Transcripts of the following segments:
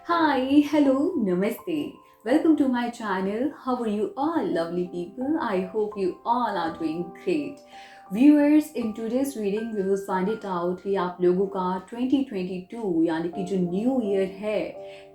Hi, hello, namaste. Welcome to my channel. How are you all, lovely people? I hope you all are doing great. Viewers, in today's reading we will find it out कि आप लोगों का 2022 यानी कि जो new year है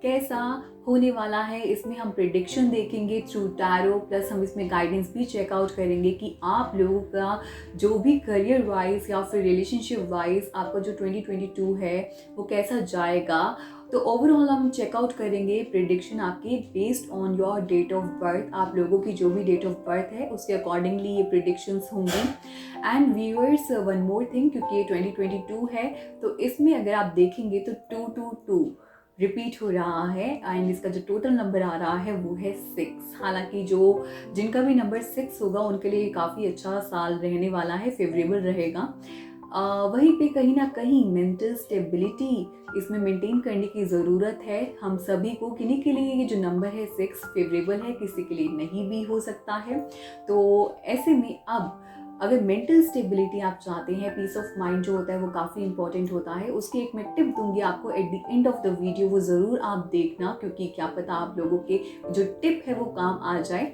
कैसा होने वाला है। इसमें हम प्रिडिक्शन देखेंगे थ्रू टैरो, प्लस हम इसमें गाइडेंस भी चेकआउट करेंगे कि आप लोगों का जो भी करियर वाइज या फिर रिलेशनशिप वाइज आपका जो 2022 है वो कैसा जाएगा। तो ओवरऑल हम चेकआउट करेंगे प्रिडिक्शन आपके based on your date of birth. आप लोगों की जो भी डेट ऑफ बर्थ है उसके अकॉर्डिंगली ये प्रिडिक्शंस होंगी। And viewers, one more thing, क्योंकि ये 2022 है तो इसमें अगर आप देखेंगे तो 222 रिपीट हो रहा है एंड इसका जो टोटल नंबर आ रहा है वो है 6। हालांकि जो जिनका भी नंबर 6 होगा उनके लिए काफ़ी अच्छा साल रहने वाला है, फेवरेबल रहेगा। वहीं पे कहीं ना कहीं मेंटल स्टेबिलिटी इसमें मेंटेन करने की ज़रूरत है हम सभी को। किन्हीं के लिए ये जो नंबर है 6 फेवरेबल है, किसी के लिए नहीं भी हो सकता है। तो ऐसे में अब अगर मेंटल स्टेबिलिटी आप चाहते हैं, पीस ऑफ माइंड जो होता है वो काफ़ी इंपॉर्टेंट होता है। उसकी एक मैं टिप दूंगी आपको at the end of the video, वो ज़रूर आप देखना क्योंकि क्या पता आप लोगों के जो टिप है वो काम आ जाए।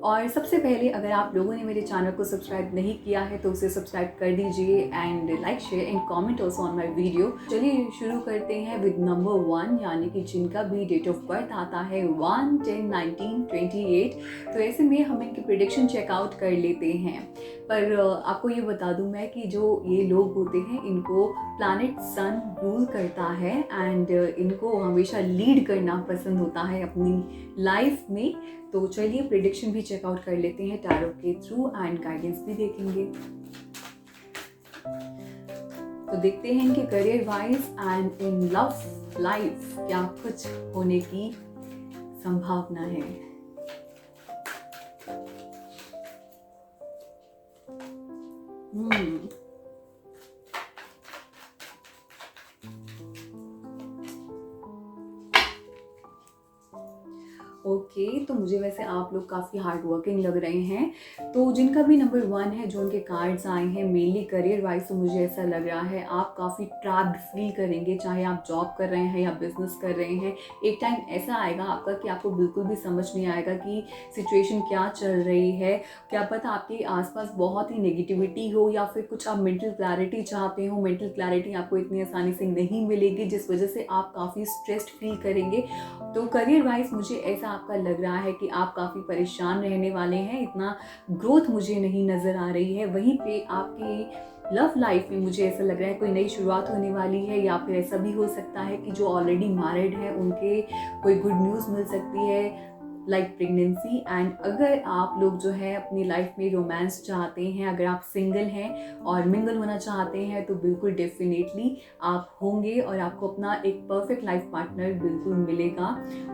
और सबसे पहले अगर आप लोगों ने मेरे चैनल को सब्सक्राइब नहीं किया है तो उसे सब्सक्राइब कर दीजिए and like share and comment also on my video. चलिए शुरू करते हैं विद नंबर 1, यानी कि जिनका भी डेट ऑफ बर्थ आता है 1/10/1928। तो ऐसे में हम इनकी प्रिडिक्शन चेकआउट कर लेते हैं। पर आपको ये बता दूं मैं कि जो ये लोग होते हैं इनको प्लैनेट सन रूल करता है एंड इनको हमेशा लीड करना पसंद होता है अपनी लाइफ में। तो चलिए प्रिडिक्शन भी चेकआउट कर लेते हैं टैरो के थ्रू एंड गाइडेंस भी देखेंगे। तो देखते हैं इनके career wise and in love life क्या कुछ होने की संभावना है। ओके, तो मुझे वैसे आप लोग काफ़ी हार्ड वर्किंग लग रहे हैं। तो जिनका भी नंबर 1 है, जो उनके कार्ड्स आए हैं मेनली करियर वाइज, तो मुझे ऐसा लग रहा है आप काफ़ी ट्रैप्ड फील करेंगे। चाहे आप जॉब कर रहे हैं या बिजनेस कर रहे हैं, एक टाइम ऐसा आएगा आपका कि आपको बिल्कुल भी समझ नहीं आएगा कि सिचुएशन क्या चल रही है। क्या पता आपके आसपास बहुत ही नेगेटिविटी हो या फिर कुछ आप मेंटल क्लैरिटी चाहते हो। मेंटल क्लैरिटी आपको इतनी आसानी से नहीं मिलेगी, जिस वजह से आप काफ़ी स्ट्रेस्ड फील करेंगे। तो करियर वाइज मुझे ऐसा आपका लग रहा है कि आप काफ़ी परेशान रहने वाले हैं, इतना ग्रोथ मुझे नहीं नज़र आ रही है। वहीं पे आपकी लव लाइफ में मुझे ऐसा लग रहा है कोई नई शुरुआत होने वाली है, या फिर ऐसा भी हो सकता है कि जो ऑलरेडी मैरिड है उनके कोई गुड न्यूज़ मिल सकती है लाइक प्रेगनेंसी। एंड अगर आप लोग जो है अपनी लाइफ में रोमांस चाहते हैं, अगर आप सिंगल हैं और मिंगल होना चाहते हैं तो बिल्कुल डेफिनेटली आप होंगे और आपको अपना एक परफेक्ट लाइफ पार्टनर बिल्कुल मिलेगा।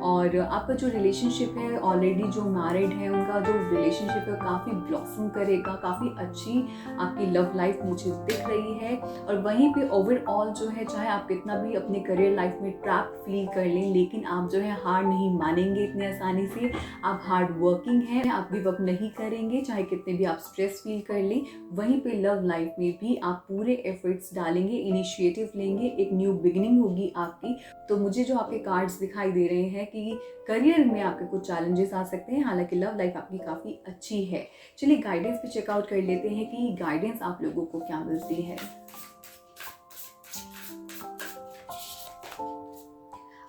और आपका जो रिलेशनशिप है ऑलरेडी जो मैरिड है उनका जो रिलेशनशिप है काफ़ी ब्लॉसम करेगा, काफ़ी अच्छी आपकी लव लाइफ मुझे दिख रही है। और वहीं पे ओवरऑल जो है, चाहे आप कितना भी अपने करियर लाइफ में ट्रैप फील कर लें, लेकिन आप जो है हार नहीं मानेंगे इतने आसानी से। आप हार्ड वर्किंग हैं, आप गिव अप नहीं करेंगे चाहे कितने भी आप स्ट्रेस फील कर लें। वहीं पे लव लाइफ में भी आप पूरे एफर्ट्स डालेंगे, इनिशिएटिव लेंगे, एक न्यू बिगिनिंग होगी आपकी। तो मुझे जो आपके कार्ड्स दिखाई दे रहे हैं कि करियर में आपके कुछ चैलेंजेस आ सकते हैं, हालांकि लव लाइफ आपकी काफ़ी अच्छी है। चलिए गाइडेंस भी चेकआउट कर लेते हैं कि गाइडेंस आप लोगों को क्या मिलती है।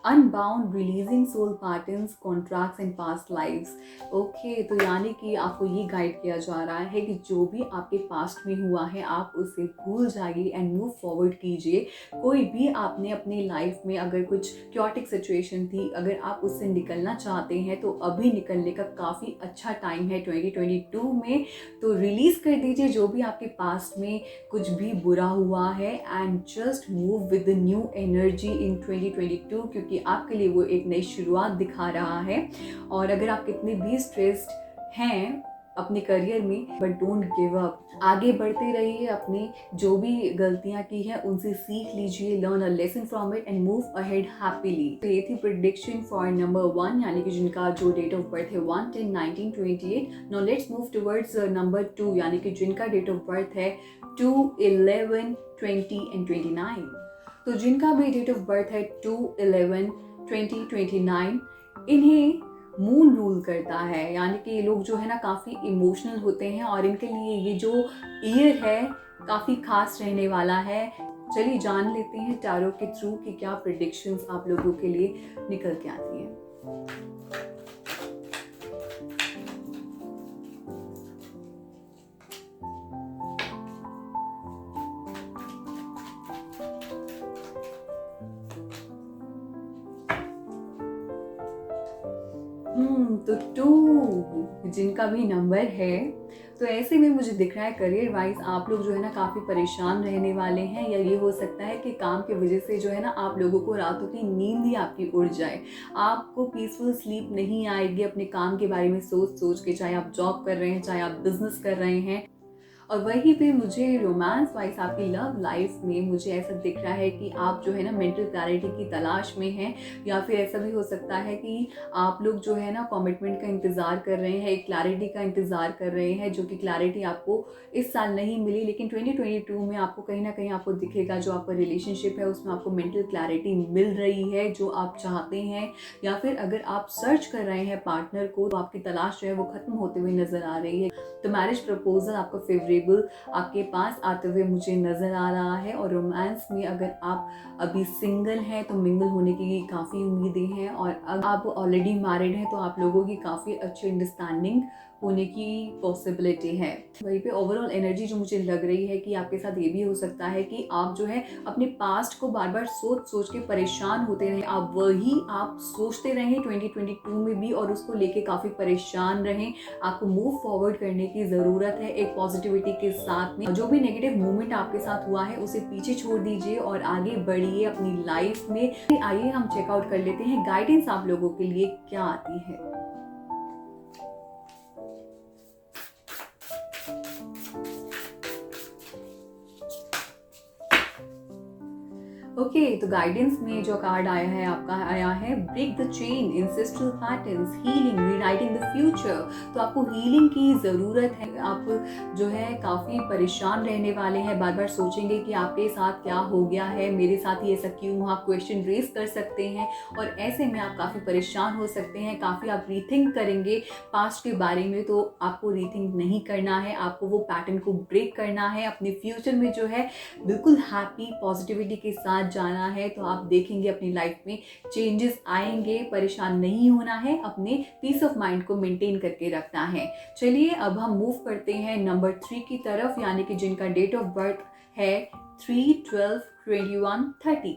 Unbound releasing soul patterns, contracts and past lives. Okay, तो यानी कि आपको ये गाइड किया जा रहा है कि जो भी आपके पास्ट में हुआ है आप उसे भूल जाइए एंड मूव फॉरवर्ड कीजिए। कोई भी आपने अपनी लाइफ में अगर कुछ क्योटिक सिचुएशन थी, अगर आप उससे निकलना चाहते हैं तो अभी निकलने का काफ़ी अच्छा टाइम है 2022 में। तो रिलीज कर दीजिए जो भी आपके पास्ट में कुछ भी बुरा हुआ है and just move with the new energy in 2022, क्योंकि आपके लिए वो एक नई शुरुआत दिखा रहा है। और अगर आप कितने भी स्ट्रेस्ड हैं अपने करियर में, बट डोंट गिव अप, आगे बढ़ते रहिए। अपनी जो भी गलतियां की हैं उनसे सीख लीजिए, learn a lesson from it and move ahead happily. तो ये थी प्रेडिक्शन फॉर नंबर 1, यानी कि जिनका जो डेट ऑफ बर्थ है 1/10/1928। Now let's move towards number 2, यानी कि जिनका डेट ऑफ बर्थ है 2/11/20 एंड 29। तो जिनका भी डेट ऑफ बर्थ है 2/11 2029 इन्हें मून रूल करता है, यानी कि ये लोग जो है ना काफ़ी इमोशनल होते हैं और इनके लिए ये जो ईयर है काफ़ी खास रहने वाला है। चलिए जान लेते हैं टैरो के थ्रू कि क्या प्रेडिक्शंस आप लोगों के लिए निकल के आती हैं। तो 2 जिनका भी नंबर है, तो ऐसे में मुझे दिख रहा है करियर वाइज आप लोग जो है ना काफ़ी परेशान रहने वाले हैं, या ये हो सकता है कि काम की वजह से जो है ना आप लोगों को रातों की नींद ही आपकी उड़ जाए। आपको पीसफुल स्लीप नहीं आएगी अपने काम के बारे में सोच सोच के, चाहे आप जॉब कर रहे हैं, चाहे आप बिजनेस कर रहे हैं। और वहीं पे मुझे रोमांस वाइज आपकी लव लाइफ में मुझे ऐसा दिख रहा है कि आप जो है ना मेंटल क्लैरिटी की तलाश में हैं, या फिर ऐसा भी हो सकता है कि आप लोग जो है ना कमिटमेंट का इंतज़ार कर रहे हैं, एक क्लैरिटी का इंतज़ार कर रहे हैं, जो कि क्लैरिटी आपको इस साल नहीं मिली, लेकिन 2022 में आपको कहीं ना कहीं आपको दिखेगा जो आपका रिलेशनशिप है उसमें आपको मेंटल क्लैरिटी मिल रही है जो आप चाहते हैं। या फिर अगर आप सर्च कर रहे हैं पार्टनर को, तो आपकी तलाश जो है वो खत्म होते हुए नजर आ रही है। तो मैरिज प्रपोजल आपका फेवरेबल आपके पास आते हुए मुझे नज़र आ रहा है। और रोमांस में अगर आप अभी सिंगल हैं तो मिंगल होने की काफ़ी उम्मीदें हैं, और अगर आप ऑलरेडी मैरिड हैं तो आप लोगों की काफ़ी अच्छी अंडरस्टैंडिंग होने की पॉसिबिलिटी है। वहीं पे ओवरऑल एनर्जी जो मुझे लग रही है कि आपके साथ ये भी हो सकता है कि आप जो है अपने पास्ट को बार बार सोच सोच के परेशान होते रहें, आप सोचते रहें 2022 में भी और उसको लेके काफ़ी परेशान रहें। आपको मूव फॉरवर्ड करने की ज़रूरत है एक पॉजिटिविटी के साथ में। जो भी नेगेटिव मोमेंट आपके साथ हुआ है उसे पीछे छोड़ दीजिए और आगे बढ़िए अपनी लाइफ में। आइए हम चेकआउट कर लेते हैं गाइडेंस आप लोगों के लिए क्या आती है। ओके तो गाइडेंस में जो कार्ड आया है आपका आया है break the chain, ancestral patterns, healing, rewriting the future. तो आपको हीलिंग की ज़रूरत है। आप जो है काफ़ी परेशान रहने वाले हैं, बार बार सोचेंगे कि आपके साथ क्या हो गया है, मेरे साथ ही ऐसा क्यों, आप क्वेश्चन रेज कर सकते हैं और ऐसे में आप काफ़ी परेशान हो सकते हैं। काफ़ी आप रीथिंक करेंगे पास्ट के बारे में, तो आपको रीथिंक नहीं करना है, आपको वो पैटर्न को ब्रेक करना है। अपने फ्यूचर में जो है बिल्कुल हैप्पी पॉजिटिविटी के साथ जाना है, तो आप देखेंगे अपनी लाइफ में चेंजेस आएंगे। परेशान नहीं होना है, अपने पीस ऑफ माइंड को मेंटेन करके रखना है। चलिए अब हम मूव करते हैं नंबर 3 की तरफ, यानी कि जिनका डेट ऑफ बर्थ है 3, 12, 21, 30।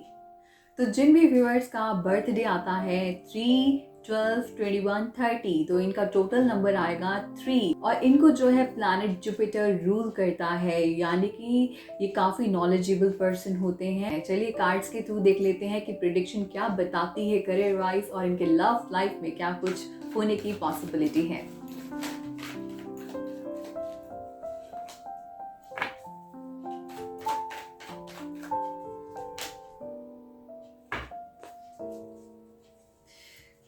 तो जिन भी व्यूअर्स का बर्थडे आता है 3, 12, 21, 30, तो इनका टोटल नंबर आएगा 3। और इनको जो है प्लैनेट जुपिटर रूल करता है, यानी कि ये काफ़ी नॉलेजेबल पर्सन होते हैं। चलिए कार्ड्स के थ्रू देख लेते हैं कि प्रिडिक्शन क्या बताती है करियर वाइज और इनके लव लाइफ में क्या कुछ होने की पॉसिबिलिटी है।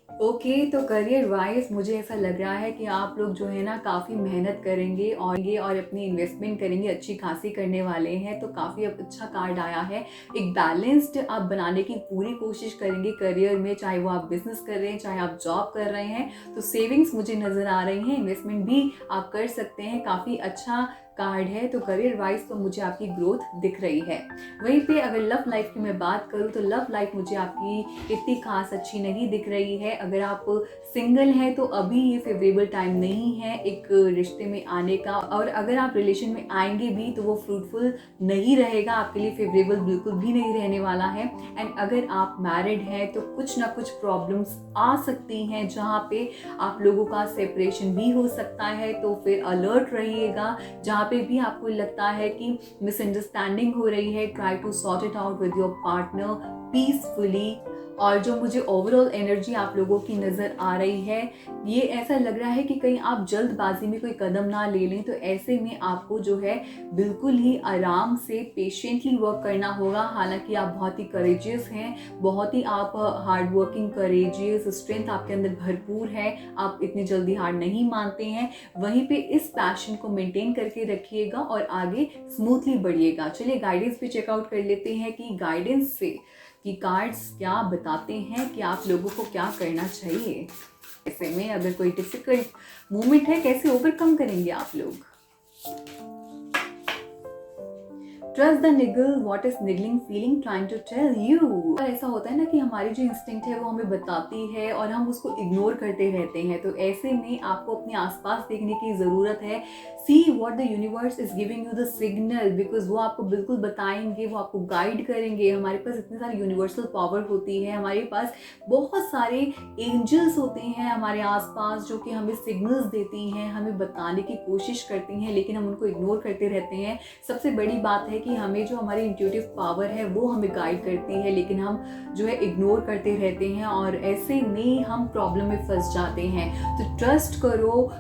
ओके तो करियर वाइज मुझे ऐसा लग रहा है कि आप लोग जो है ना काफ़ी मेहनत करेंगे और अपनी इन्वेस्टमेंट करेंगे, अच्छी खासी करने वाले हैं। तो काफ़ी अब अच्छा कार्ड आया है। एक बैलेंस्ड आप बनाने की पूरी कोशिश करेंगे करियर में, चाहे वो आप बिजनेस कर रहे हैं, चाहे आप जॉब कर रहे हैं। तो सेविंग्स मुझे नज़र आ रही हैं, इन्वेस्टमेंट भी आप कर सकते हैं। काफ़ी अच्छा कार्ड है। तो करियर वाइज तो मुझे आपकी ग्रोथ दिख रही है। वहीं पे अगर लव लाइफ की मैं बात करूँ तो लव लाइफ मुझे आपकी इतनी खास अच्छी नहीं दिख रही है। अगर आप सिंगल हैं तो अभी ये फेवरेबल टाइम नहीं है एक रिश्ते में आने का, और अगर आप रिलेशन में आएंगे भी तो वो फ्रूटफुल नहीं रहेगा, आपके लिए फेवरेबल बिल्कुल भी नहीं रहने वाला है। एंड अगर आप मैरिड हैं तो कुछ ना कुछ प्रॉब्लम्स आ सकती हैं जहाँ पे आप लोगों का सेपरेशन भी हो सकता है। तो फिर अलर्ट रहिएगा। जहाँ पे भी आपको लगता है कि मिसअंडरस्टैंडिंग हो रही है, try to sort it out with your partner peacefully. और जो मुझे ओवरऑल एनर्जी आप लोगों की नज़र आ रही है, ये ऐसा लग रहा है कि कहीं आप जल्दबाजी में कोई कदम ना ले लें। तो ऐसे में आपको जो है बिल्कुल ही आराम से पेशेंटली वर्क करना होगा। हालांकि आप बहुत ही करेजियस हैं, बहुत ही आप हार्ड वर्किंग, करेजियस, स्ट्रेंथ आपके अंदर भरपूर है, आप इतनी जल्दी हार नहीं मानते हैं। वहीं पे इस पैशन को मेंटेन करके रखिएगा और आगे स्मूथली बढ़िएगा। चलिए गाइडेंस पे चेकआउट कर लेते हैं कि गाइडेंस से कि कार्ड्स क्या बताते हैं कि आप लोगों को क्या करना चाहिए। ऐसे में अगर कोई डिफिकल्ट मोमेंट है, कैसे ओवरकम करेंगे आप लोग। Trust the niggle, what is niggling feeling trying to tell you. ऐसा होता है ना कि हमारी जो इंस्टिंक्ट है वो हमें बताती है और हम उसको इग्नोर करते रहते हैं। तो ऐसे में आपको अपने आसपास देखने की ज़रूरत है। See what the universe is giving you the signal, because वो आपको बिल्कुल बताएंगे, वो आपको गाइड करेंगे। हमारे पास इतनी सारी यूनिवर्सल पावर होती है, हमारे पास बहुत सारे एंजल्स होते हैं हमारे आसपास जो कि हमें सिग्नल्स देती हैं, हमें बताने की कोशिश करती हैं, लेकिन हम उनको इग्नोर करते रहते हैं। सबसे बड़ी बात है कि हमें जो हमारी इंट्यूटिव पावर है वो हमें गाइड करती है, लेकिन हम जो है इग्नोर करते रहते हैं और ऐसे में हम प्रॉब्लम में फंस जाते हैं। तो ट्रस्ट करो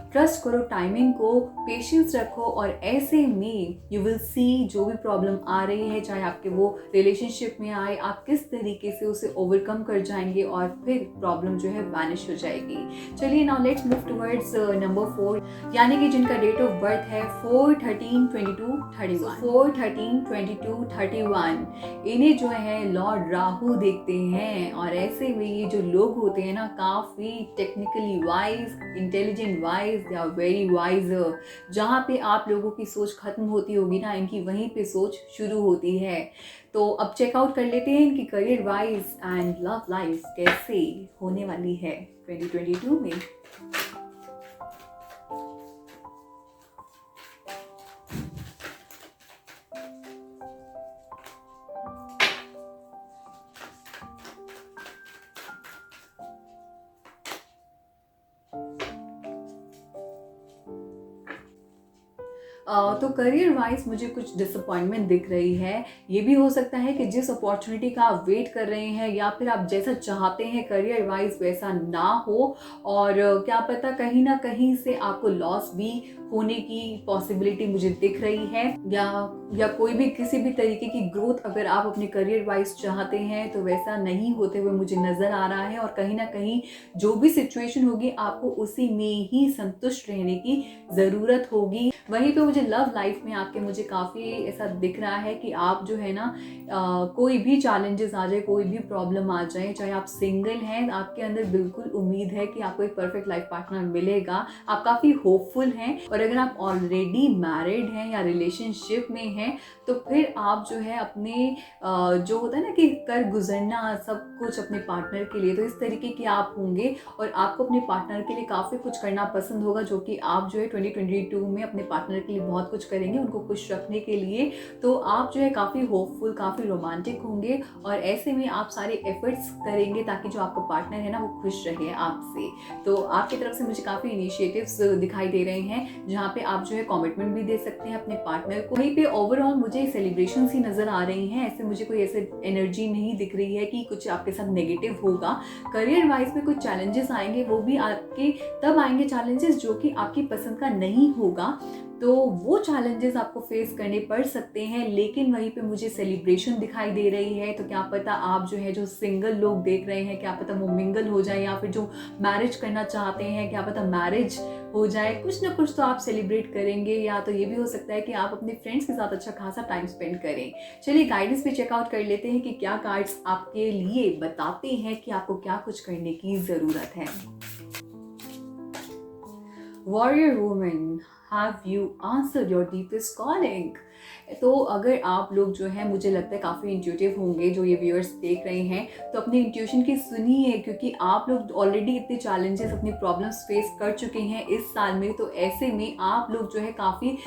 टाइमिंग को, पेशेंस रखो और ऐसे में यू विल सी जो भी प्रॉब्लम आ रही है, चाहे आपके वो रिलेशनशिप में आए, आप किस तरीके से उसे ओवरकम कर जाएंगे और फिर प्रॉब्लम जो है वैनिश हो जाएगी। चलिए now let's move towards number 4, यानी कि जिनका डेट ऑफ बर्थ है 4/13/22/31। 4/13/22/31 इन्हें जो है लॉर्ड राहु देखते हैं। और ऐसे में ये जो लोग होते हैं ना, काफ़ी technically wise, intelligent wise, they are very wise. जहाँ पे आप लोगों की सोच खत्म होती होगी ना, इनकी वहीं पे सोच शुरू होती है। तो अब चेकआउट कर लेते हैं इनकी career wise and love life कैसे होने वाली है 2022 में। तो करियर वाइज मुझे कुछ डिसअपॉइंटमेंट दिख रही है। ये भी हो सकता है कि जिस अपॉर्चुनिटी का आप वेट कर रहे हैं या फिर आप जैसा चाहते हैं करियर वाइज वैसा ना हो, और क्या पता कहीं ना कहीं से आपको लॉस भी होने की पॉसिबिलिटी मुझे दिख रही है, या कोई भी किसी भी तरीके की ग्रोथ अगर आप अपने करियर वाइज चाहते हैं तो वैसा नहीं होते हुए मुझे नज़र आ रहा है। और कहीं ना कहीं जो भी सिचुएशन होगी आपको उसी में ही संतुष्ट रहने की ज़रूरत होगी। वहीं पे मुझे लव लाइफ में आपके मुझे काफ़ी ऐसा दिख रहा है कि आप जो है ना कोई भी चैलेंजेस आ जाए, कोई भी प्रॉब्लम आ जाए, चाहे आप सिंगल हैं, आपके अंदर बिल्कुल उम्मीद है कि आपको एक परफेक्ट लाइफ पार्टनर मिलेगा। आप काफ़ी होपफुल हैं। और अगर आप ऑलरेडी मैरिड हैं या रिलेशनशिप में हैं तो फिर आप जो है अपने जो होता है ना कि कर गुजरना सब कुछ अपने पार्टनर के लिए, तो इस तरीके के आप होंगे और आपको अपने पार्टनर के लिए काफ़ी कुछ करना पसंद होगा, जो कि आप जो है 2022 में अपने पार्टनर के लिए बहुत कुछ करेंगे उनको खुश रखने के लिए। तो आप जो है काफ़ी होपफुल, काफ़ी रोमांटिक होंगे और ऐसे में आप सारे एफर्ट्स करेंगे ताकि जो आपका पार्टनर है ना वो खुश रहे आपसे। तो आपकी तरफ से मुझे काफ़ी इनिशिएटिव्स दिखाई दे रहे हैं जहाँ पे आप जो है कमिटमेंट भी दे सकते हैं अपने पार्टनर को। वहीं पे ओवरऑल मुझे सेलिब्रेशंस ही नज़र आ रही हैं। ऐसे मुझे कोई ऐसे एनर्जी नहीं दिख रही है कि कुछ आपके साथ नेगेटिव होगा। करियर वाइज में कुछ चैलेंजेस आएंगे, वो भी आपके तब आएंगे चैलेंजेस जो कि आपकी पसंद का नहीं होगा, तो वो चैलेंजेस आपको फेस करने पड़ सकते हैं। लेकिन वहीं पे मुझे सेलिब्रेशन दिखाई दे रही है। तो क्या पता आप जो है जो सिंगल लोग देख रहे हैं, क्या पता वो मिंगल हो जाए, या फिर जो मैरिज करना चाहते हैं क्या पता मैरिज हो जाए। कुछ ना कुछ तो आप सेलिब्रेट करेंगे, या तो ये भी हो सकता है कि आप अपने फ्रेंड्स के साथ अच्छा खासा टाइम स्पेंड करें। चलिए गाइडेंस भी चेकआउट कर लेते हैं कि क्या कार्ड्स आपके लिए बताते हैं कि आपको क्या कुछ करने की ज़रूरत है। Warrior woman, have you answered your deepest calling? तो अगर आप लोग जो है मुझे लगता है काफ़ी इंट्यूटिव होंगे जो ये व्यूअर्स देख रहे हैं, तो अपनी इंट्यूशन की सुनिए, क्योंकि आप लोग ऑलरेडी इतने चैलेंजेस, अपनी प्रॉब्लम्स फेस कर चुके हैं इस साल में। तो ऐसे में आप लोग जो है काफ़ी,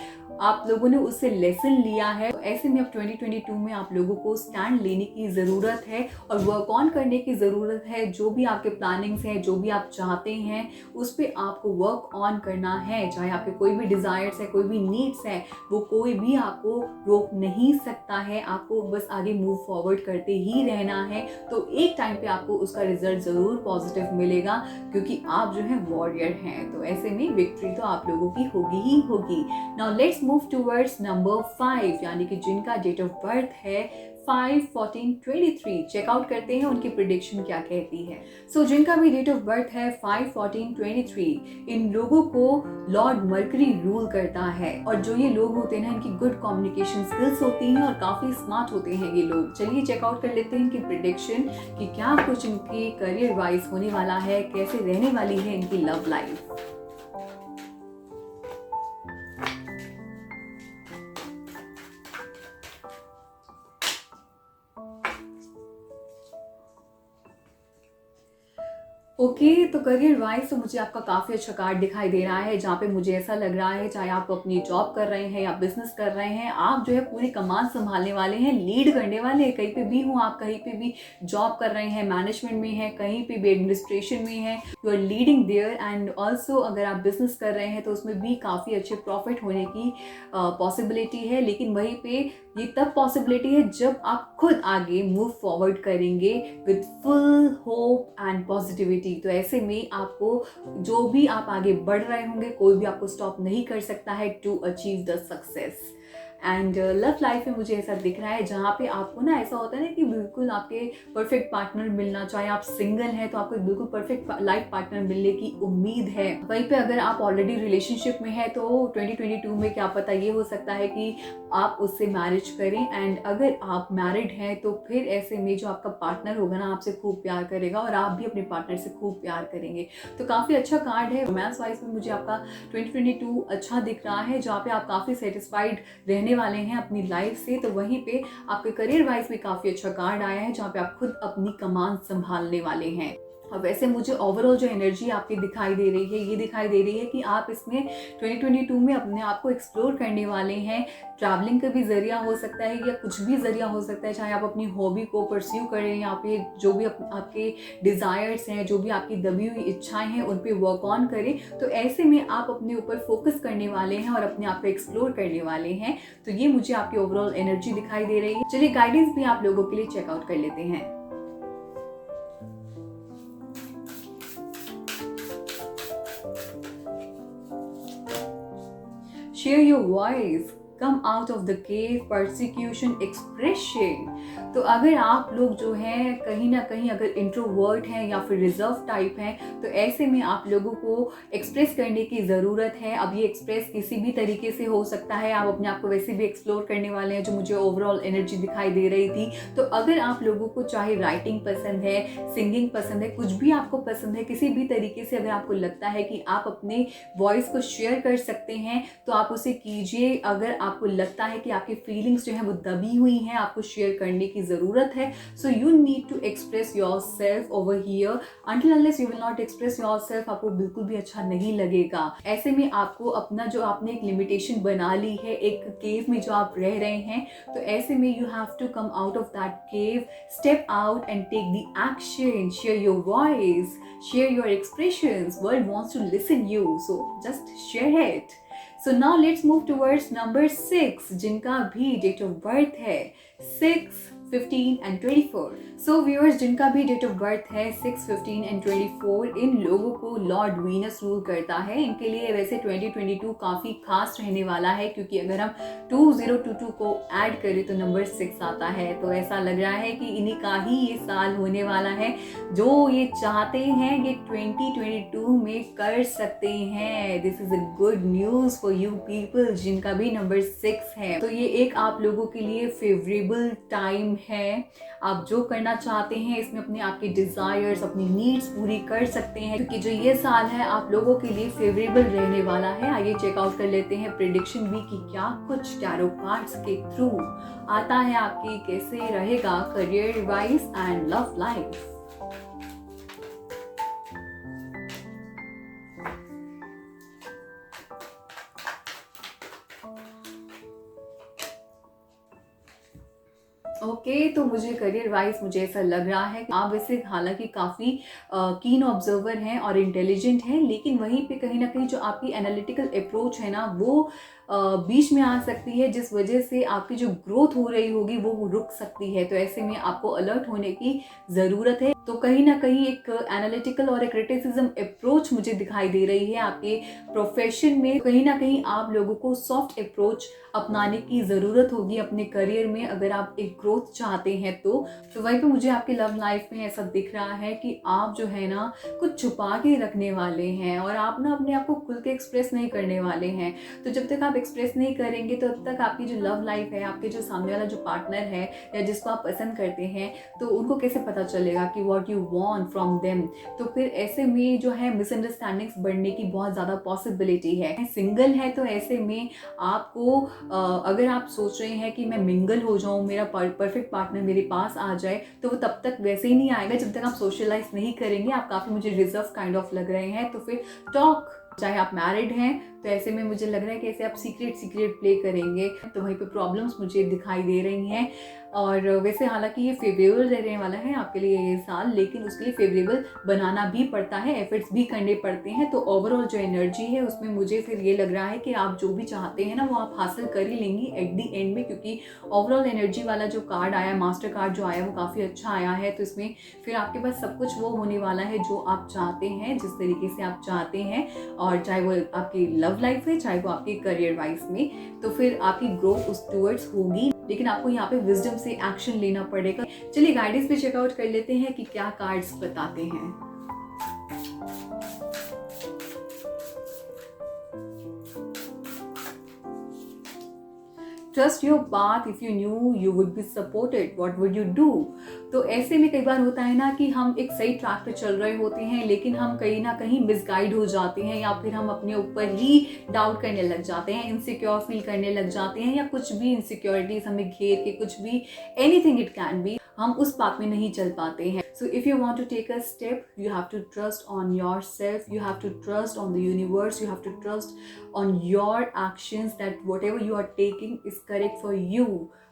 आप लोगों ने उससे लेसन लिया है। तो ऐसे में अब 2022 में आप लोगों को स्टैंड लेने की ज़रूरत है और वर्क ऑन करने की ज़रूरत है। जो भी आपके प्लानिंग्स हैं, जो भी आप चाहते हैं, उस पर आपको वर्क ऑन करना है। चाहे आपके कोई भी डिज़ायर्स है, कोई भी नीड्स है, वो कोई भी आपको रोक नहीं सकता है। आपको बस आगे मूव फॉरवर्ड करते ही रहना है। तो एक टाइम पे आपको उसका रिजल्ट ज़रूर पॉजिटिव मिलेगा, क्योंकि आप जो है वॉरियर हैं। तो ऐसे में विक्ट्री तो आप लोगों की होगी ही होगी। Now let's move towards number 5, यानी कि जिनका डेट ऑफ बर्थ है 5/14/23। चेकआउट करते हैं उनकी प्रिडिक्शन क्या कहती है। सो जिनका भी डेट ऑफ बर्थ है 5/14/23, इन लोगों को लॉर्ड मर्करी रूल करता है, और जो ये लोग होते हैं ना, इनकी गुड कम्युनिकेशन स्किल्स होती हैं और काफ़ी स्मार्ट होते हैं ये लोग। चलिए चेकआउट कर लेते हैं इनकी प्रिडिक्शन कि क्या कुछ इनकी करियर वाइज होने वाला है, कैसे रहने वाली है इनकी लव लाइफ। ओके तो करियर वाइज तो मुझे आपका काफ़ी अच्छा कार्ड दिखाई दे रहा है, जहाँ पे मुझे ऐसा लग रहा है चाहे आप अपनी जॉब कर रहे हैं या बिजनेस कर रहे हैं, आप जो है पूरी कमान संभालने वाले हैं, लीड करने वाले हैं। कहीं पे भी हो आप, कहीं पे भी जॉब कर रहे हैं, मैनेजमेंट में है, कहीं पे भी एडमिनिस्ट्रेशन में है, you are leading there. And also अगर आप बिजनेस कर रहे हैं तो उसमें भी काफ़ी अच्छे प्रॉफिट होने की पॉसिबिलिटी है। लेकिन वहीं पे ये तब पॉसिबिलिटी है जब आप खुद आगे मूव फॉरवर्ड करेंगे with full hope and positivity. तो ऐसे में आपको जो भी आप आगे बढ़ रहे होंगे, कोई भी आपको स्टॉप नहीं कर सकता है to achieve the success. And love life में मुझे ऐसा दिख रहा है जहाँ पे आपको ना ऐसा होता है ना कि बिल्कुल आपके परफेक्ट पार्टनर मिलना, चाहे आप सिंगल हैं तो आपको बिल्कुल परफेक्ट लाइफ पार्टनर मिलने की उम्मीद है। वहीं पे अगर आप ऑलरेडी रिलेशनशिप में है तो 2022 में क्या पता ये हो सकता है कि आप उससे मैरिज करें। एंड अगर आप मैरिड हैं तो फिर ऐसे में जो आपका पार्टनर होगा ना, आपसे खूब प्यार करेगा और आप भी अपने पार्टनर से खूब प्यार करेंगे। तो काफ़ी अच्छा कार्ड है। रोमांस वाइज में मुझे आपका 2022 अच्छा दिख रहा है, जहाँ पे आप काफ़ी सेटिस्फाइड रहने वाले हैं अपनी लाइफ से। तो वहीं पे आपके करियर वाइज भी काफ़ी अच्छा कार्ड आया है, जहाँ पे आप खुद अपनी कमान संभालने वाले हैं। और वैसे मुझे ओवरऑल जो एनर्जी आपकी दिखाई दे रही है, ये दिखाई दे रही है कि आप इसमें 2022 में अपने आप को एक्सप्लोर करने वाले हैं। ट्रैवलिंग का भी जरिया हो सकता है या कुछ भी जरिया हो सकता है, चाहे आप अपनी हॉबी को परस्यू करें या फिर जो भी आपके डिज़ायर्स हैं, जो भी आपकी दबी हुई इच्छाएं हैं, उन पे वर्क ऑन करें। तो ऐसे में आप अपने ऊपर फोकस करने वाले हैं और अपने आप को एक्सप्लोर करने वाले हैं। तो ये मुझे आपकी ओवरऑल एनर्जी दिखाई दे रही है। चलिए गाइडेंस भी आप लोगों के लिए चेकआउट कर लेते हैं। Share your voice. Come out of the cave. Persecution expression. तो अगर आप लोग जो हैं कहीं ना कहीं अगर इंट्रोवर्ट हैं या फिर रिजर्व टाइप हैं, तो ऐसे में आप लोगों को एक्सप्रेस करने की ज़रूरत है। अब ये एक्सप्रेस किसी भी तरीके से हो सकता है, आप अपने आप को वैसे भी एक्सप्लोर करने वाले हैं, जो मुझे ओवरऑल एनर्जी दिखाई दे रही थी। तो अगर आप लोगों को चाहे राइटिंग पसंद है, सिंगिंग पसंद है, कुछ भी आपको पसंद है, किसी भी तरीके से अगर आपको लगता है कि आप अपने वॉइस को शेयर कर सकते हैं तो आप उसे कीजिए। अगर आपको लगता है कि आपकी फीलिंग्स जो है वो दबी हुई हैं, आपको शेयर करने की ज़रूरत है, so you need to express yourself over here. Until unless you will not express yourself, आपको बिल्कुल भी अच्छा नहीं लगेगा। ऐसे में आपको अपना जो आपने एक लिमिटेशन बना ली है, एक केव में जो आप रह रहे हैं, तो ऐसे में you have to come out of that cave, step out and take the action, share your voice, share your expressions. World wants to listen you, so just share it. So now let's move towards number 6, जिनका भी date of birth है 6, 15 and 24। So viewers, जिनका भी date of birth है 6, 15 and 24, इन लोगों को Lord Venus rule करता है। इनके लिए वैसे 2022 काफ़ी खास रहने वाला है, क्योंकि अगर हम 2022 को ऐड करें तो नंबर 6 आता है। तो ऐसा लग रहा है कि इन्हीं का ही ये साल होने वाला है। जो ये चाहते हैं ये 2022 में कर सकते हैं। This is a good news for you people जिनका भी नंबर 6 है। तो ये एक आप लोगों के लिए फेवरेबल टाइम है। आप जो करना चाहते हैं इसमें अपने आपके डिजायर्स, अपनी नीड्स पूरी कर सकते हैं, क्योंकि जो ये साल है आप लोगों के लिए फेवरेबल रहने वाला है। आइए चेकआउट कर लेते हैं प्रेडिक्शन भी कि क्या कुछ टैरो कार्ड्स के थ्रू आता है आपकी, कैसे रहेगा career wise and love life. Okay तो मुझे करियर वाइज मुझे ऐसा लग रहा है कि आप वैसे हालांकि काफ़ी कीन ऑब्जर्वर हैं और इंटेलिजेंट हैं, लेकिन वहीं पे कहीं ना कहीं जो आपकी एनालिटिकल अप्रोच है ना, वो बीच में आ सकती है, जिस वजह से आपकी जो ग्रोथ हो रही होगी वो रुक सकती है। तो ऐसे में आपको अलर्ट होने की ज़रूरत है। तो कहीं ना कहीं एक एनालिटिकल और एक क्रिटिसिज्म अप्रोच मुझे दिखाई दे रही है आपके प्रोफेशन में। कहीं ना कहीं आप लोगों को सॉफ्ट अप्रोच अपनाने की ज़रूरत होगी अपने करियर में, अगर आप एक ग्रोथ चाहते हैं तो वहीं पे मुझे आपके लव लाइफ में ऐसा दिख रहा है कि आप जो है ना कुछ छुपा के रखने वाले हैं और आप ना अपने आप को खुल के एक्सप्रेस नहीं करने वाले हैं। तो जब तक आप एक्सप्रेस नहीं करेंगे तो तब तक आपकी जो लव लाइफ है, आपके जो सामने वाला जो पार्टनर है या जिसको आप पसंद करते हैं, तो उनको कैसे पता चलेगा कि what you want from them. तो फिर ऐसे में जो है मिसअंडरस्टैंडिंग्स बढ़ने की बहुत ज़्यादा पॉसिबिलिटी है। सिंगल है तो ऐसे में आपको अगर आप सोच रहे हैं कि मैं मिंगल हो जाऊं, मेरा परफेक्ट पार्टनर मेरे पास आ जाए, तो वो तब तक वैसे ही नहीं आएगा जब तक आप सोशलाइज नहीं करेंगे। आप काफ़ी मुझे रिजर्व काइंड ऑफ लग रहे हैं। तो फिर टॉक, चाहे आप मैरिड हैं तो ऐसे में मुझे लग रहा है कि ऐसे आप सीक्रेट प्ले करेंगे, तो वहीं पे प्रॉब्लम्स मुझे दिखाई दे रही हैं। और वैसे हालांकि ये फेवरेबल रहने वाला है आपके लिए ये साल, लेकिन उसके लिए फेवरेबल बनाना भी पड़ता है, एफर्ट्स भी करने पड़ते हैं। तो ओवरऑल जो एनर्जी है उसमें मुझे फिर ये लग रहा है कि आप जो भी चाहते हैं ना वो आप हासिल कर ही लेंगी एट दी एंड में, क्योंकि ओवरऑल एनर्जी वाला जो कार्ड आया, मास्टर कार्ड जो आया, वो काफ़ी अच्छा आया है। तो इसमें फिर आपके पास सब कुछ वो होने वाला है जो आप चाहते हैं, जिस तरीके से आप चाहते हैं। और चाहे वो आपकी लव लाइफ है, चाहे वो आपके करियर वाइज में, तो फिर आपकी ग्रोथ उस टूवर्ड्स होगी। लेकिन आपको यहाँ पे विजडम से एक्शन लेना पड़ेगा। चलिए गाइडेंस पे चेकआउट कर लेते हैं कि क्या कार्ड्स बताते हैं। Trust your path, if you new you would be supported what would you do. तो ऐसे में कई बार होता है ना कि हम एक सही ट्रैक पे चल रहे होते हैं, लेकिन हम कहीं ना कहीं मिसगाइड हो जाते हैं, या फिर हम अपने ऊपर ही डाउट करने लग जाते हैं, इनसिक्योर फील करने लग जाते हैं, या कुछ भी इनसिक्योरिटीज हमें घेर के, कुछ भी, एनीथिंग इट कैन बी, हम उस पाथ में नहीं चल पाते हैं। So if you want to take a step, you have to trust on yourself, you have to trust on the universe, you have to trust on your actions, that whatever you are taking is correct for you,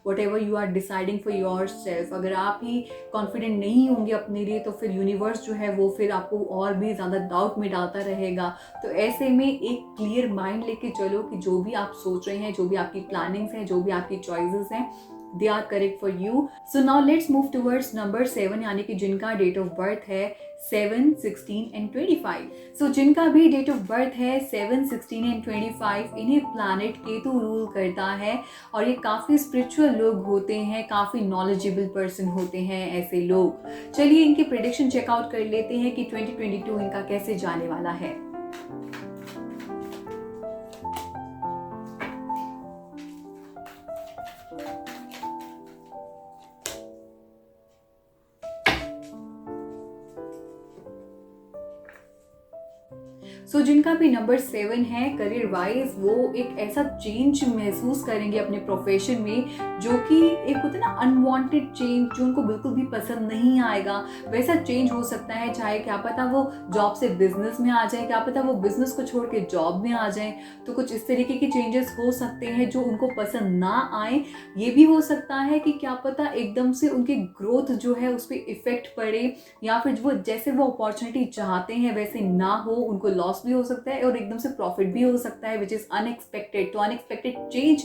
whatever you are deciding for yourself। अगर आप ही confident नहीं होंगे अपने लिए, तो फिर universe जो है वो फिर आपको और भी ज़्यादा डाउट में डालता रहेगा। तो ऐसे में एक क्लियर माइंड लेके चलो कि जो भी आप सोच रहे हैं, जो भी आपकी प्लानिंग्स हैं, जो भी आपकी चॉइसेस हैं, they are correct for you. So now let's move towards number 7, यानी कि जिनका डेट ऑफ बर्थ है 7, 16 एंड 25। सो जिनका भी डेट ऑफ बर्थ है 7, 16 एंड 25, इन्हें प्लैनेट केतु रूल करता है। और ये काफ़ी स्पिरिचुअल लोग होते हैं, काफ़ी नॉलेजेबल पर्सन होते हैं ऐसे लोग। चलिए इनके प्रेडिक्शन चेकआउट कर लेते हैं कि 2022 इनका कैसे जाने वाला है। सो जिनका भी नंबर 7 है, करियर वाइज वो एक ऐसा चेंज महसूस करेंगे अपने प्रोफेशन में जो कि एक होता है ना अनवांटेड चेंज, जो उनको बिल्कुल भी पसंद नहीं आएगा। वैसा चेंज हो सकता है, चाहे क्या पता वो जॉब से बिजनेस में आ जाए, क्या पता वो बिजनेस को छोड़ के जॉब में आ जाए। तो कुछ इस तरीके के चेंजेस हो सकते हैं जो उनको पसंद ना आए। ये भी हो सकता है कि क्या पता एकदम से उनकी ग्रोथ जो है उस पर इफेक्ट पड़े, या फिर वो जैसे वो अपॉर्चुनिटी चाहते हैं वैसे ना हो, उनको लॉस भी हो सकता है और एकदम से प्रॉफिट भी हो सकता है, विच इज अनएक्सपेक्टेड। तो अनएक्सपेक्टेड चेंज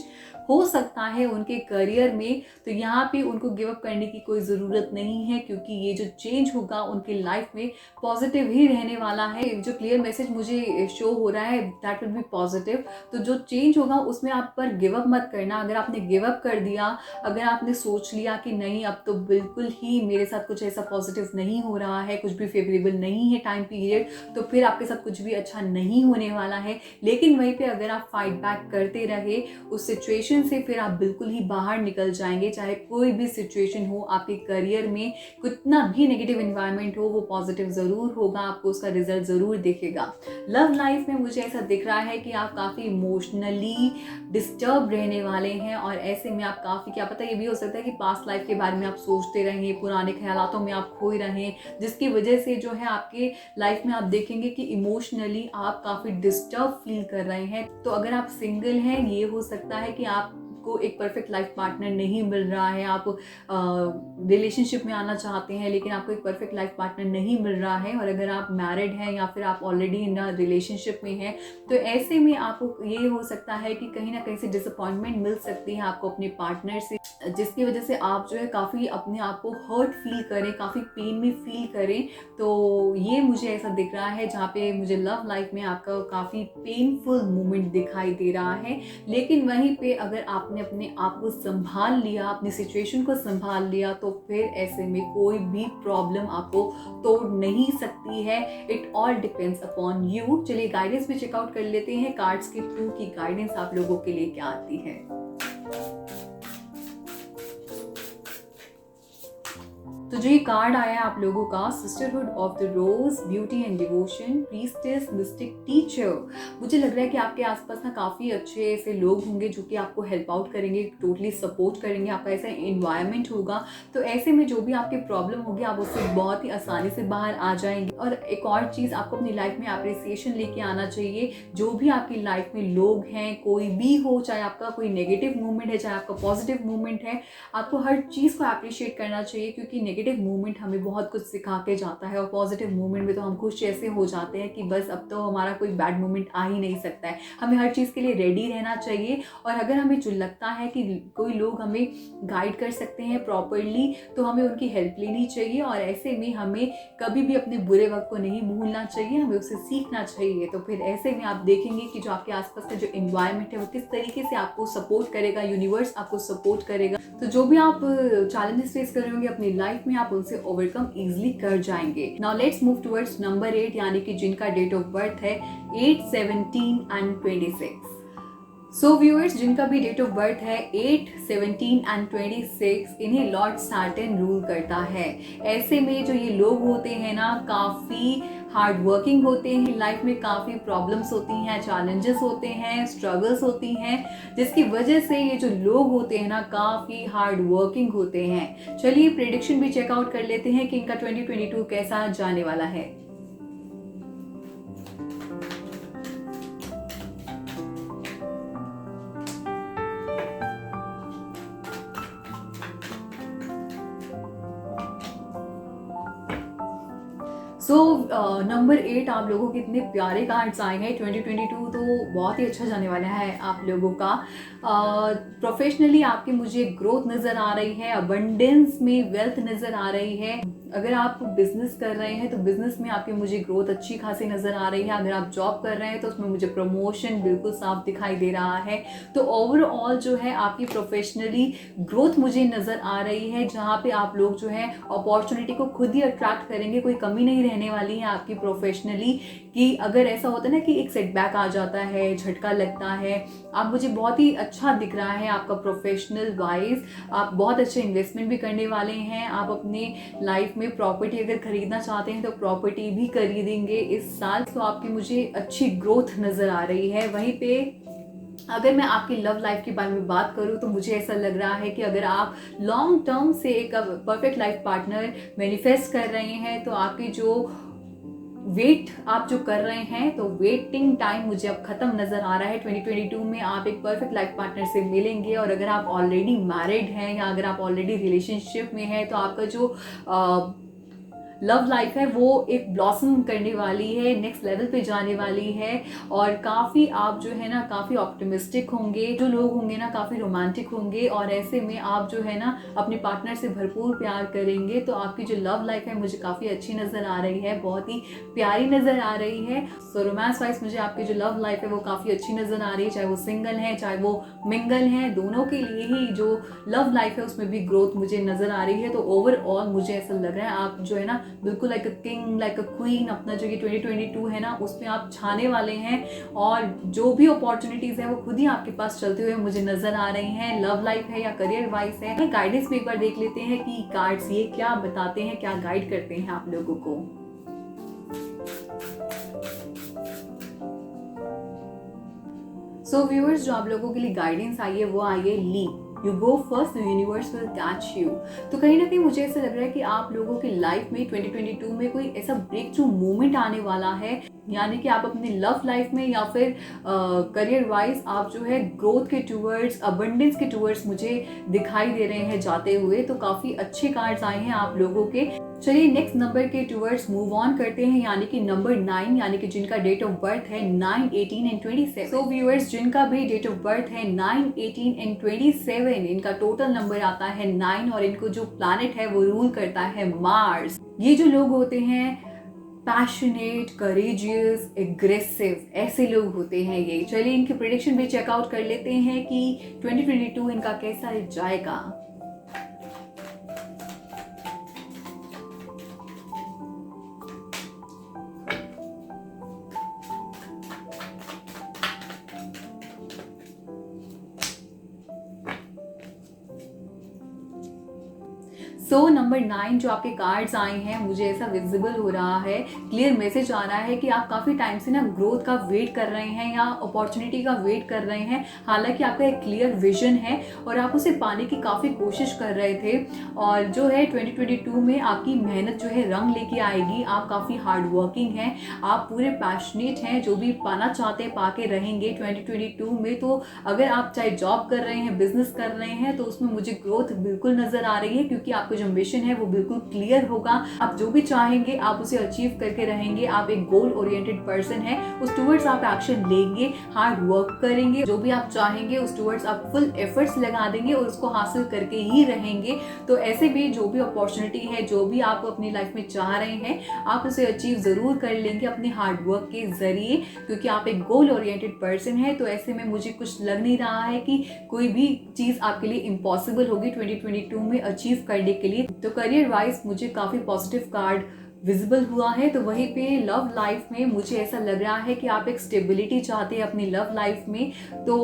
हो सकता है उनके करियर में। तो यहाँ पे उनको गिव अप करने की कोई ज़रूरत नहीं है, क्योंकि ये जो चेंज होगा उनकी लाइफ में पॉजिटिव ही रहने वाला है। जो क्लियर मैसेज मुझे शो हो रहा है दैट विल बी पॉजिटिव। तो जो चेंज होगा उसमें आप पर गिव अप मत करना। अगर आपने गिव अप कर दिया, अगर आपने सोच लिया कि नहीं अब तो बिल्कुल ही मेरे साथ कुछ ऐसा पॉजिटिव नहीं हो रहा है, कुछ भी फेवरेबल नहीं है टाइम पीरियड, तो फिर आपके साथ कुछ भी अच्छा नहीं होने वाला है। लेकिन वहीं पे अगर आप फाइट बैक करते रहे उस सिचुएशन से, फिर आप बिल्कुल ही बाहर निकल जाएंगे। चाहे कोई भी सिचुएशन हो आपके करियर में, कितना भी नेगेटिव एनवायरनमेंट हो, वो पॉजिटिव जरूर होगा, आपको उसका रिजल्ट जरूर दिखेगा। लव लाइफ में मुझे ऐसा दिख रहा है कि आप काफी इमोशनली डिस्टर्ब रहने वाले हैं, और ऐसे में आप काफी, क्या पता ये भी हो सकता है कि पास्ट लाइफ के बारे में आप सोचते रहें, पुराने ख्यालातों में आप खोए रहें, जिसकी वजह से जो है आपके लाइफ में आप देखेंगे कि इमोशनली आप काफी डिस्टर्ब फील कर रहे हैं। तो अगर आप सिंगल हैं, ये हो सकता है कि आप आपको एक परफेक्ट लाइफ पार्टनर नहीं मिल रहा है, आप रिलेशनशिप में आना चाहते हैं लेकिन आपको एक परफेक्ट लाइफ पार्टनर नहीं मिल रहा है, और अगर आप मैरिड हैं या फिर आप ऑलरेडी इन रिलेशनशिप में हैं, तो ऐसे में आपको ये हो सकता है कि कहीं ना कहीं से डिसअपॉइंटमेंट मिल सकती है आपको अपने पार्टनर से, जिसकी वजह से आप जो है काफ़ी अपने आप को हर्ट फील करें, काफ़ी पेन में फील करें। तो ये मुझे ऐसा दिख रहा है जहाँ पे मुझे लव लाइफ में आपका काफ़ी पेनफुल मोमेंट दिखाई दे रहा है। लेकिन वहीं पे अगर आपने अपने आप को संभाल लिया, अपनी सिचुएशन को संभाल लिया, तो फिर ऐसे में कोई भी प्रॉब्लम आपको तोड़ नहीं सकती है। It all depends upon you. चलिए गाइडेंस भी चेकआउट कर लेते हैं कार्ड्स के थ्रू की गाइडेंस आप लोगों के लिए क्या आती है। तो जो ये कार्ड आया है आप लोगों का, sisterhood of the rose, beauty and devotion, priestess, mystic, teacher. मुझे लग रहा है कि आपके आसपास ना काफ़ी अच्छे ऐसे लोग होंगे जो कि आपको हेल्प आउट करेंगे, टोटली सपोर्ट करेंगे, आपका ऐसा इन्वायरमेंट होगा। तो ऐसे में जो भी आपकी प्रॉब्लम होगी आप उससे बहुत ही आसानी से बाहर आ जाएंगे। और एक और चीज़, आपको अपनी लाइफ में अप्रिसिएशन लेके आना चाहिए। जो भी आपकी लाइफ में लोग हैं, कोई भी हो, चाहे आपका कोई नेगेटिव मूवमेंट है चाहे आपका पॉजिटिव मूवमेंट है, आपको हर चीज़ को अप्रिशिएट करना चाहिए, क्योंकि नेगेटिव मूवमेंट हमें बहुत कुछ सिखा के जाता है और पॉजिटिव मूवमेंट में तो हम खुश ऐसे हो जाते हैं कि बस अब तो हमारा कोई बैड मूवमेंट आ ही नहीं सकता है। हमें हर चीज़ के लिए रेडी रहना चाहिए। और अगर हमें जो लगता है कि कोई लोग हमें गाइड कर सकते हैं प्रॉपरली, तो हमें उनकी हेल्प लेनी चाहिए। और ऐसे में हमें कभी भी अपने बुरे वक्त को नहीं भूलना चाहिए, हमें उससे सीखना चाहिए। तो फिर ऐसे में आप देखेंगे कि जो आपके आसपास का जो एनवायरनमेंट है वो किस तरीके से आपको सपोर्ट करेगा, यूनिवर्स आपको सपोर्ट करेगा। तो जो भी आप चैलेंजेस फेस कर रहे होंगे अपनी लाइफ में, आप उनसे ओवरकम इजीली कर जाएंगे। Now let's move towards number 8, यानी कि जिनका डेट ऑफ बर्थ है 8, 17 एंड 26। सो व्यूअर्स, जिनका भी डेट ऑफ बर्थ है 8, 17 एंड 26, इन्हें लॉर्ड सैटर्न रूल करता है। ऐसे में जो ये लोग होते हैं ना, काफ़ी हार्ड वर्किंग होते हैं, लाइफ में काफ़ी प्रॉब्लम्स होती हैं, चैलेंजेस होते हैं, स्ट्रगल्स होती हैं, जिसकी वजह से ये जो लोग होते हैं ना काफ़ी हार्ड वर्किंग होते हैं। चलिए प्रेडिक्शन भी चेकआउट कर लेते हैं कि इनका 2022 कैसा जाने वाला है। सो नंबर 8, आप लोगों के इतने प्यारे कार्ड्स आए हैं। 2022 तो बहुत ही अच्छा जाने वाला है आप लोगों का। प्रोफेशनली आपकी मुझे ग्रोथ नज़र आ रही है, अबंडेंस में वेल्थ नज़र आ रही है। अगर आप बिजनेस कर रहे हैं तो बिजनेस में आपकी मुझे ग्रोथ अच्छी खासी नज़र आ रही है। अगर आप जॉब कर रहे हैं तो उसमें मुझे प्रमोशन बिल्कुल साफ दिखाई दे रहा है। तो ओवरऑल जो है आपकी प्रोफेशनली ग्रोथ मुझे नज़र आ रही है, जहाँ पे आप लोग जो है अपॉर्चुनिटी को खुद ही अट्रैक्ट करेंगे। कोई कमी नहीं रहने वाली है आपकी प्रोफेशनली। कि अगर ऐसा होता है ना कि एक सेटबैक आ जाता है, झटका लगता है, आप मुझे बहुत ही अच्छा दिख रहा है आपका प्रोफेशनल वाइज। आप बहुत अच्छे इन्वेस्टमेंट भी करने वाले हैं। आप अपने लाइफ में प्रॉपर्टी अगर खरीदना चाहते हैं तो प्रॉपर्टी भी खरीदेंगे इस साल। तो आपकी मुझे अच्छी ग्रोथ नज़र आ रही है। वहीं पे अगर मैं आपकी लव लाइफ के बारे में बात करूं तो मुझे ऐसा लग रहा है कि अगर आप लॉन्ग टर्म से एक परफेक्ट लाइफ पार्टनर मैनिफेस्ट कर रहे हैं, तो आपकी जो वेट आप जो कर रहे हैं, तो वेटिंग टाइम मुझे अब खत्म नजर आ रहा है। 2022 में आप एक परफेक्ट लाइफ पार्टनर से मिलेंगे। और अगर आप ऑलरेडी मैरिड हैं या अगर आप ऑलरेडी रिलेशनशिप में हैं, तो आपका जो लव लाइफ है वो एक ब्लॉसम करने वाली है, नेक्स्ट लेवल पे जाने वाली है। और काफ़ी आप जो है ना काफ़ी ऑप्टिमिस्टिक होंगे, जो लोग होंगे ना काफ़ी रोमांटिक होंगे। और ऐसे में आप जो है ना अपने पार्टनर से भरपूर प्यार करेंगे। तो आपकी जो लव लाइफ है मुझे काफ़ी अच्छी नज़र आ रही है, बहुत ही प्यारी नज़र आ रही है। सो रोमांस वाइज मुझे आपकी जो लव लाइफ है वो काफ़ी अच्छी नज़र आ रही है, चाहे वो सिंगल है चाहे वो मिंगल है, दोनों के लिए ही जो लव लाइफ है उसमें भी ग्रोथ मुझे नज़र आ रही है। तो ओवरऑल मुझे ऐसा लग रहा है आप जो है ना बिल्कुल like a king, like a queen, अपना जो ये 2022 है ना उसमें आप छाने वाले हैं। और जो भी अपॉर्चुनिटीज है वो खुद ही आपके पास चलते हुए मुझे नजर आ रही हैं, लव लाइफ है या करियर वाइज है। गाइडेंस में एक बार देख लेते हैं कि कार्ड्स ये क्या बताते हैं, क्या गाइड करते हैं आप लोगों को। सो व्यूअर्स, जो आप लोगों के लिए गाइडेंस आई है वो आई है leap. You go first, the universe will catch you. तो कहीं ना कहीं मुझे ऐसा लग रहा है कि आप लोगों की लाइफ में 2022 में कोई ऐसा ब्रेक थ्रू मोमेंट आने वाला है यानी कि आप अपनी लव लाइफ में या फिर करियर वाइज आप जो है ग्रोथ के टूवर्ड्स, अबंडेंस के टूवर्ड्स मुझे दिखाई दे रहे हैं जाते हुए। तो काफ़ी अच्छे कार्ड्स आए हैं आप लोगों के। चलिए नेक्स्ट नंबर के टूवर्ड्स मूव ऑन करते हैं, यानी कि नंबर 9, यानी कि जिनका डेट ऑफ बर्थ है 9, 18 एंड 27। सो व्यूअर्स, जिनका भी डेट ऑफ बर्थ है 9, 18 एंड 27, इनका टोटल नंबर आता है 9 और इनको जो प्लैनेट है वो रूल करता है मार्स। ये जो लोग होते हैं पैशनेट, करेजियस, एग्रेसिव, ऐसे लोग होते हैं ये। चलिए इनकी प्रेडिक्शन भी चेकआउट कर लेते हैं कि 2022 इनका कैसा जाएगा। सो नंबर 9 जो आपके कार्ड्स आए हैं, मुझे ऐसा विजिबल हो रहा है, क्लियर मैसेज आ रहा है कि आप काफ़ी टाइम से ना ग्रोथ का वेट कर रहे हैं या अपॉर्चुनिटी का वेट कर रहे हैं। हालांकि आपका एक क्लियर विजन है और आप उसे पाने की काफ़ी कोशिश कर रहे थे। और जो है 2022 में आपकी मेहनत जो है रंग लेके आएगी। आप काफ़ी हार्ड वर्किंग हैं, आप पूरे पैशनेट हैं, जो भी पाना चाहते हैं पाके रहेंगे 2022 में। तो अगर आप चाहे जॉब कर रहे हैं, बिजनेस कर रहे हैं, तो उसमें मुझे ग्रोथ बिल्कुल नज़र आ रही है, क्योंकि आपको जो मिशन है वो बिल्कुल क्लियर होगा। आप जो भी चाहेंगे आप उसे अचीव करके रहेंगे। आप एक गोल ओरिएंटेड पर्सन है, उस टूवर्ड्स आप एक्शन लेंगे, हार्ड वर्क करेंगे, जो भी आप चाहेंगे उस टूवर्ड्स आप फुल एफर्ट्स लगा देंगे और उसको हासिल करके ही रहेंगे। तो ऐसे भी जो भी अपॉर्चुनिटी है, जो भी आप अपनी लाइफ में चाह रहे हैं, आप उसे अचीव जरूर कर लेंगे अपने हार्ड वर्क के जरिए, क्योंकि आप एक गोल ओरिएंटेड पर्सन है। तो ऐसे में मुझे कुछ लग नहीं रहा है कि कोई भी चीज आपके लिए इम्पॉसिबल होगी 2022 में अचीव करने के लिए। तो करियर वाइज मुझे काफी पॉजिटिव कार्ड विजिबल हुआ है। तो वहीं पे लव लाइफ में मुझे ऐसा लग रहा है कि आप एक स्टेबिलिटी चाहते हैं अपनी लव लाइफ में। तो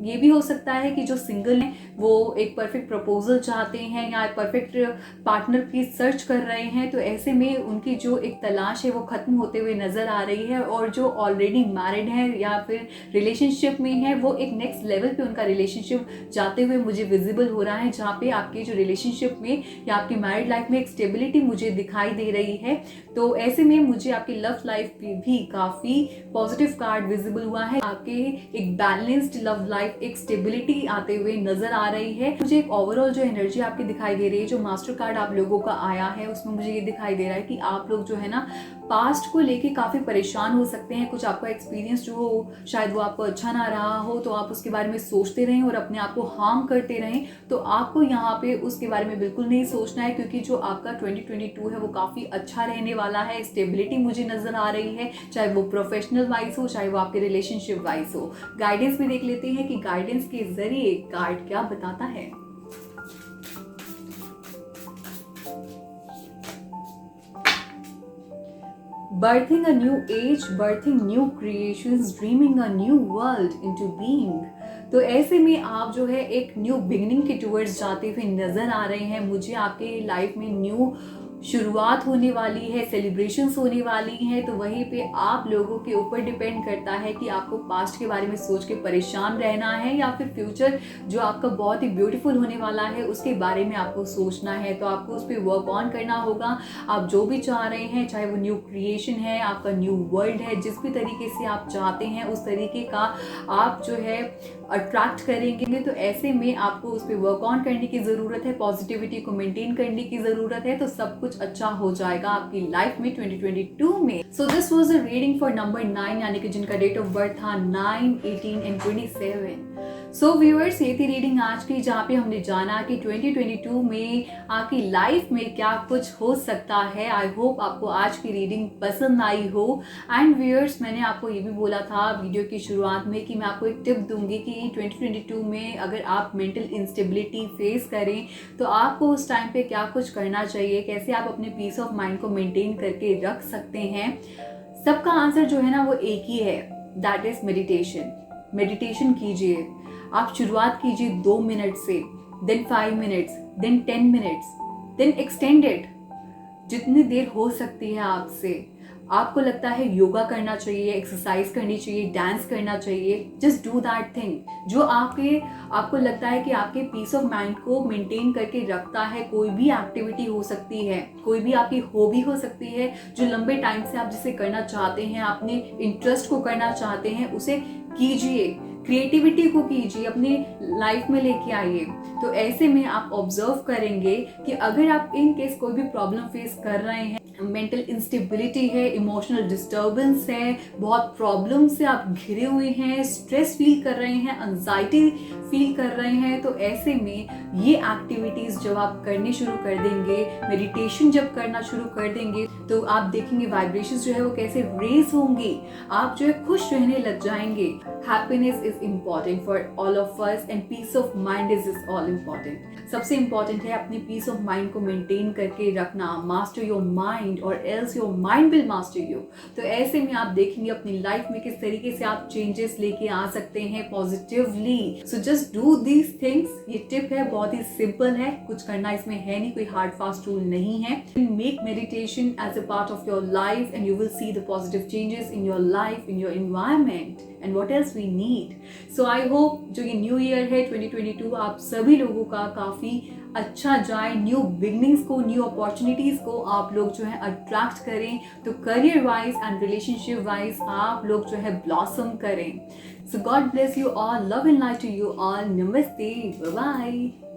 ये भी हो सकता है कि जो सिंगल हैं वो एक परफेक्ट प्रपोजल चाहते हैं या परफेक्ट पार्टनर की सर्च कर रहे हैं। तो ऐसे में उनकी जो एक तलाश है वो खत्म होते हुए नजर आ रही है। और जो ऑलरेडी मैरिड है या फिर रिलेशनशिप में है, वो एक नेक्स्ट लेवल पे उनका रिलेशनशिप जाते हुए मुझे विजिबल हो रहा है, जहाँ पे आपके जो रिलेशनशिप में या आपकी मैरिड लाइफ में एक स्टेबिलिटी मुझे दिखाई दे रही है। तो ऐसे में मुझे आपकी लव लाइफ पे भी काफी पॉजिटिव कार्ड विजिबल हुआ है। आपके एक बैलेंस्ड लव लाइफ, एक स्टेबिलिटी आते हुए नजर आ रही है। मुझे एक ओवरऑल जो एनर्जी आपकी दिखाई दे रही है, जो मास्टर कार्ड आप लोगों का आया है, उसमें मुझे ये दिखाई दे रहा है कि आप लोग जो है ना पास्ट को लेके काफी परेशान हो सकते हैं। कुछ आपका एक्सपीरियंस जो हो शायद वो आपको अच्छा ना रहा हो, तो आप उसके बारे में सोचते रहें और अपने आप को हार्म करते रहें। तो आपको यहाँ पे उसके बारे में बिल्कुल नहीं सोचना है, क्योंकि जो आपका 2022 है वो काफी अच्छा रहने वाला है। स्टेबिलिटी मुझे नजर आ रही है, चाहे वो प्रोफेशनल वाइज हो, चाहे वो आपके रिलेशनशिप वाइज हो। गाइडेंस भी देख लेते हैं कि गाइडेंस के जरिए कार्ड क्या बताता है। Birthing a new age, birthing new creations, dreaming a new world into being। तो ऐसे में आप जो है एक न्यू बिगनिंग के टूवर्ड्स जाते हुए नजर आ रहे हैं। मुझे आपके लाइफ में न्यू शुरुआत होने वाली है, सेलिब्रेशंस होने वाली हैं। तो वहीं पे आप लोगों के ऊपर डिपेंड करता है कि आपको पास्ट के बारे में सोच के परेशान रहना है या फिर फ्यूचर जो आपका बहुत ही ब्यूटीफुल होने वाला है उसके बारे में आपको सोचना है। तो आपको उस पर वर्क ऑन करना होगा। आप जो भी चाह रहे हैं, चाहे वो न्यू क्रिएशन है, आपका न्यू वर्ल्ड है, जिस भी तरीके से आप चाहते हैं उस तरीके का आप जो है अट्रैक्ट करेंगे। तो ऐसे में आपको उस पर वर्क ऑन करने की ज़रूरत है, पॉजिटिविटी को मेंटेन करने की ज़रूरत है। तो सब कुछ अच्छा हो जाएगा आपकी लाइफ में 2022 में। So this was a reading for number 9, यानी कि जिनका डेट ऑफ बर्थ था 9, 18 एंड 27। सो व्यूअर्स, ये थी रीडिंग आज की, जहाँ पे हमने जाना कि 2022 में आपकी लाइफ में क्या कुछ हो सकता है। आई होप आपको आज की रीडिंग पसंद आई हो। एंड व्यूअर्स, मैंने आपको ये भी बोला था वीडियो की शुरुआत में कि मैं आपको एक टिप दूंगी कि 2022 में अगर आप मेंटल इंस्टेबिलिटी फेस करें तो आपको उस टाइम पे क्या कुछ करना चाहिए, कैसे आप अपने पीस ऑफ माइंड को मेंटेन करके रख सकते हैं। सबका आंसर जो है ना वो एक ही है, दैट इज मेडिटेशन। मेडिटेशन कीजिए। आप शुरुआत कीजिए 2 मिनट से, then 5 minutes, then 10 minutes, then extend it जितनी देर हो सकती है आपसे। आपको लगता है योगा करना चाहिए, एक्सरसाइज करनी चाहिए, डांस करना चाहिए, जस्ट डू दैट थिंग जो आपको लगता है कि आपके पीस ऑफ माइंड को मेंटेन करके रखता है। कोई भी एक्टिविटी हो सकती है, कोई भी आपकी हॉबी हो सकती है, जो लंबे टाइम से आप जिसे करना चाहते हैं, अपने इंटरेस्ट को करना चाहते हैं, उसे कीजिए। क्रिएटिविटी को कीजिए, अपनी लाइफ में लेके आइए। तो ऐसे में आप ऑब्जर्व करेंगे कि अगर आप इन केस कोई भी प्रॉब्लम फेस कर रहे हैं, मेंटल इंस्टेबिलिटी है, इमोशनल डिस्टर्बेंस है, बहुत प्रॉब्लम से आप घिरे हुए हैं, स्ट्रेस फील कर रहे हैं, एंजाइटी फील कर रहे हैं, तो ऐसे में ये एक्टिविटीज जब आप करने शुरू कर देंगे, मेडिटेशन जब करना शुरू कर देंगे, तो आप देखेंगे वाइब्रेशंस जो है वो कैसे रेज होंगी, आप जो है खुश रहने लग जाएंगे। Happiness is important for all of us and peace of mind is all important. सबसे इम्पॉर्टेंट है अपनी पीस ऑफ माइंड को मेंटेन करके रखना। मास्टर योर माइंड और else your mind will master you. तो ऐसे में आप देखेंगे अपनी लाइफ में किस तरीके से आप चेंजेस लेके आ सकते हैं positively. So just do these things. ये टिप है, बहुत ही सिंपल है, कुछ करना इसमें है नहीं, कोई हार्ड फास्ट रूल नहीं है। Make meditation as a part of your life and you will see the positive changes in your life, in your environment and what else we need. So I hope जो ये new year है 2022 आप सभी लोगों का काफी अच्छा जाए, न्यू बिगनिंग्स को, न्यू अपॉर्चुनिटीज को आप लोग जो है अट्रैक्ट करें, तो career wise and relationship wise आप लोग जो है ब्लॉसम करें। So God bless you all, love and light to you all, नमस्ते, बाय बाय।